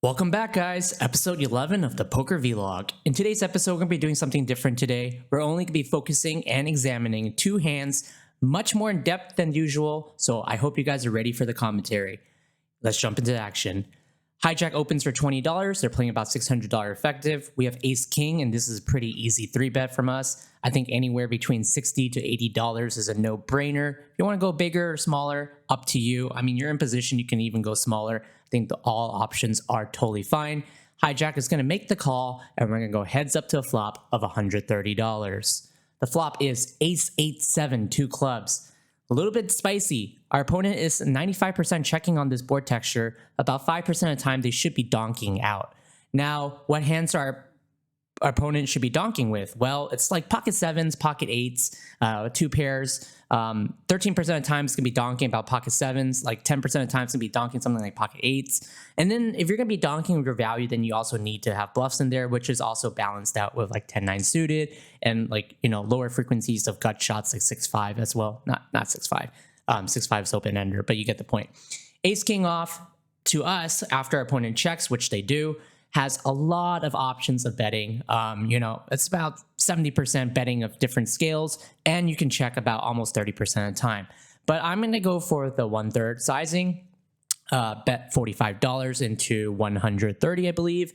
Welcome back, guys. Episode 11 of the Poker Vlog. In today's episode, we're going to be doing something different today. We're only going to be focusing and examining two hands, much more in depth than usual, so I hope you guys are ready for the commentary. Let's jump into action. Hijack opens for $20. They're playing about $600 effective. We have Ace King, and this is a pretty easy 3-bet from us. I think anywhere between $60 to $80 is a no-brainer. If you want to go bigger or smaller, up to you. I mean, you're in position, you can even go smaller. I think all options are totally fine. Hijack is going to make the call, and we're going to go heads up to a flop of $130. The flop is Ace-8-7, two clubs. A little bit spicy. Our opponent is 95% checking on this board texture. About 5% of the time, they should be donking out. Now, what hands our opponent should be donking with? Well, it's like pocket sevens, pocket eights, two pairs. 13% of the time, it's going to be donking about pocket sevens. Like 10% of the time, it's going to be donking something like pocket eights. And then if you're going to be donking with your value, then you also need to have bluffs in there, which is also balanced out with like 10-9 suited and like, lower frequencies of gut shots like 6-5 as well. Not 6-5. 6-5 is open ender, but you get the point. Ace King off to us after our opponent checks, which they do, has a lot of options of betting. It's about 70% betting of different scales, and you can check about almost 30% of the time. But I'm going to go for the 1/3 sizing, bet $45 into 130, I believe.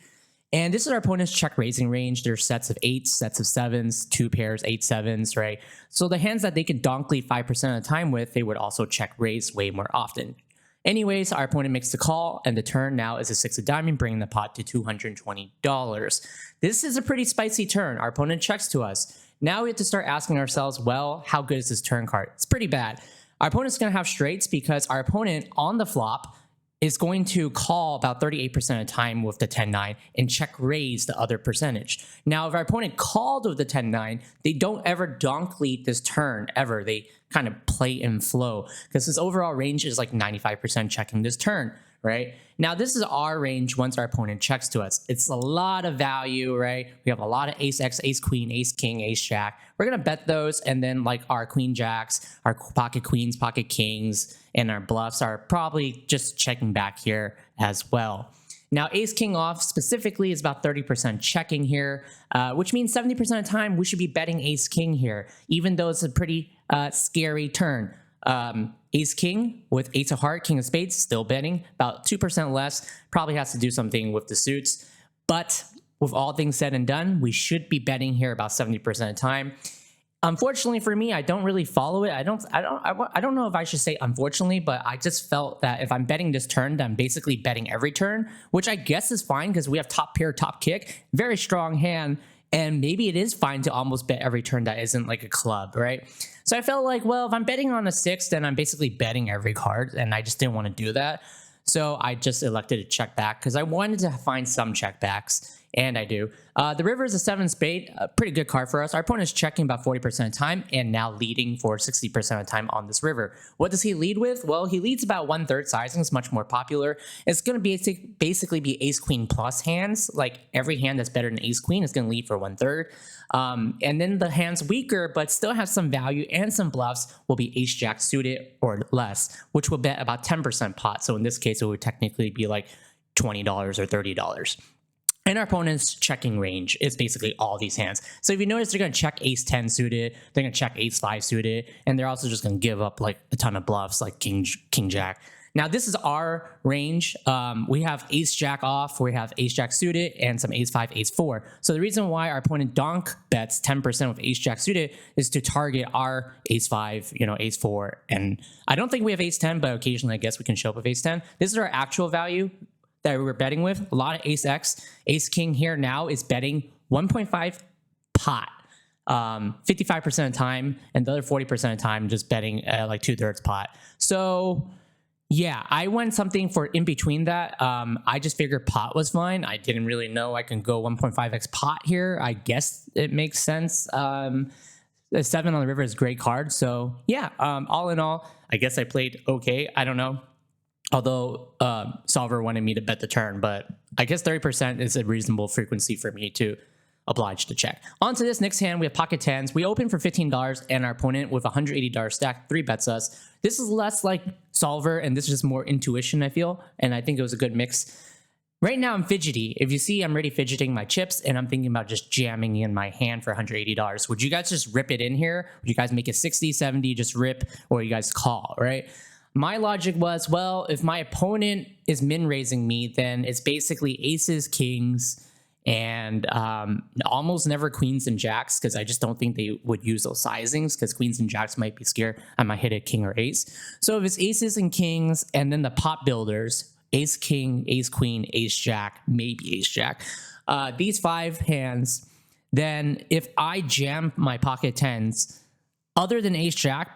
And this is our opponent's check raising range. There's sets of 8s, sets of 7s, two pairs, 8-7s, right? So the hands that they could donk lead 5% of the time with, they would also check raise way more often. Anyways, our opponent makes the call, and the turn now is a 6 of diamond, bringing the pot to $220. This is a pretty spicy turn. Our opponent checks to us. Now we have to start asking ourselves, well, how good is this turn card? It's pretty bad. Our opponent's going to have straights because our opponent on the flop is going to call about 38% of the time with the 10-9 and check raise the other percentage. Now, if our opponent called with the 10-9, they don't ever donk lead this turn, ever. They kind of play in flow because his overall range is like 95% checking this turn, right? Now, this is our range once our opponent checks to us. It's a lot of value, right? We have a lot of ace-x, ace-queen, ace-king, ace-jack. We're going to bet those, and then like our queen-jacks, our pocket queens, pocket kings, and our bluffs are probably just checking back here as well. Now, ace-king off specifically is about 30% checking here, which means 70% of the time we should be betting ace-king here, even though it's a pretty scary turn. Ace-king with ace of heart, king of spades, still betting, about 2% less, probably has to do something with the suits. But with all things said and done, we should be betting here about 70% of the time. Unfortunately for me, I don't really follow it. I don't know if I should say unfortunately, but I just felt that if I'm betting this turn, then I'm basically betting every turn, which I guess is fine because we have top pair, top kick, very strong hand, and maybe it is fine to almost bet every turn that isn't like a club, right? So I felt like, well, if I'm betting on a 6, then I'm basically betting every card, and I just didn't want to do that. So I just elected to check back because I wanted to find some check backs, and I do. The river is a 7 spade, a pretty good card for us. Our opponent is checking about 40% of the time and now leading for 60% of the time on this river. What does he lead with? Well, he leads about 1/3 sizing. It's much more popular. It's going to be basically be ace-queen plus hands. Like every hand that's better than ace-queen is going to lead for 1/3. And then the hands weaker but still have some value and some bluffs will be ace-jack suited or less, which will bet about 10% pot. So in this case, it would technically be like $20 or $30. And our opponent's checking range is basically all these hands. So if you notice, they're going to check ace-10 suited, they're going to check ace-5 suited, and they're also just going to give up like a ton of bluffs like king-jack. Now, this is our range. We have ace-jack off, we have ace-jack suited, and some ace-5, ace-4. So the reason why our opponent donk bets 10% with ace-jack suited is to target our ace-5, ace-4. And I don't think we have ace-10, but occasionally I guess we can show up with ace-10. This is our actual value that we were betting with. A lot of ace-x. Ace-king here now is betting 1.5 pot. 55% of the time, and the other 40% of the time just betting like 2/3 pot. So yeah, I went something for in between that. I just figured pot was fine. I didn't really know I can go 1.5x pot here. I guess it makes sense. The 7 on the river is a great card. So yeah, all in all, I guess I played okay. I don't know. Although Solver wanted me to bet the turn, but I guess 30% is a reasonable frequency for me to oblige to check. On to this next hand, we have pocket 10s. We open for $15, and our opponent with $180 stack 3-bets us. This is less like Solver, and this is just more intuition, I feel, and I think it was a good mix. Right now I'm fidgety. If you see, I'm already fidgeting my chips and I'm thinking about just jamming in my hand for $180. Would you guys just rip it in here? Would you guys make it 60, 70, just rip, or you guys call, right? My logic was, well, if my opponent is min raising me, then it's basically aces, kings, and almost never queens and jacks, because I just don't think they would use those sizings, because queens and jacks might be scared I might hit a king or ace. So if it's aces and kings and then the pot builders, ace king, ace queen, ace jack, maybe ace jack, these 5 hands, then if I jam my pocket tens, other than ace jack,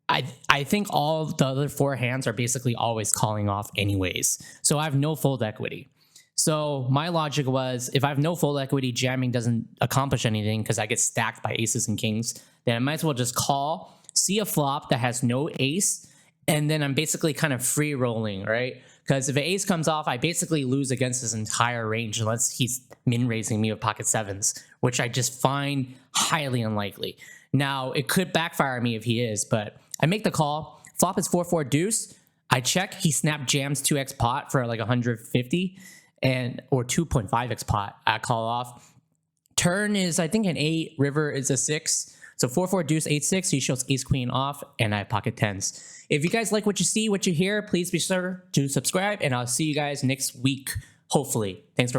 I think all the other 4 hands are basically always calling off anyways. So I have no fold equity. So my logic was, if I have no fold equity, jamming doesn't accomplish anything because I get stacked by aces and kings, then I might as well just call, see a flop that has no ace, and then I'm basically kind of free rolling, right? Because if an ace comes off, I basically lose against his entire range unless he's min raising me with pocket sevens, which I just find highly unlikely. Now, it could backfire me if he is, but I make the call. Flop is 4-4 deuce. I check. He snap jams 2x pot for like 150 or 2.5x pot. I call off. Turn is, I think, an 8. River is a 6. So 4-4 deuce 8-6. He shows ace queen off, and I have pocket tens. If you guys like what you see, what you hear, please be sure to subscribe, and I'll see you guys next week, hopefully. Thanks for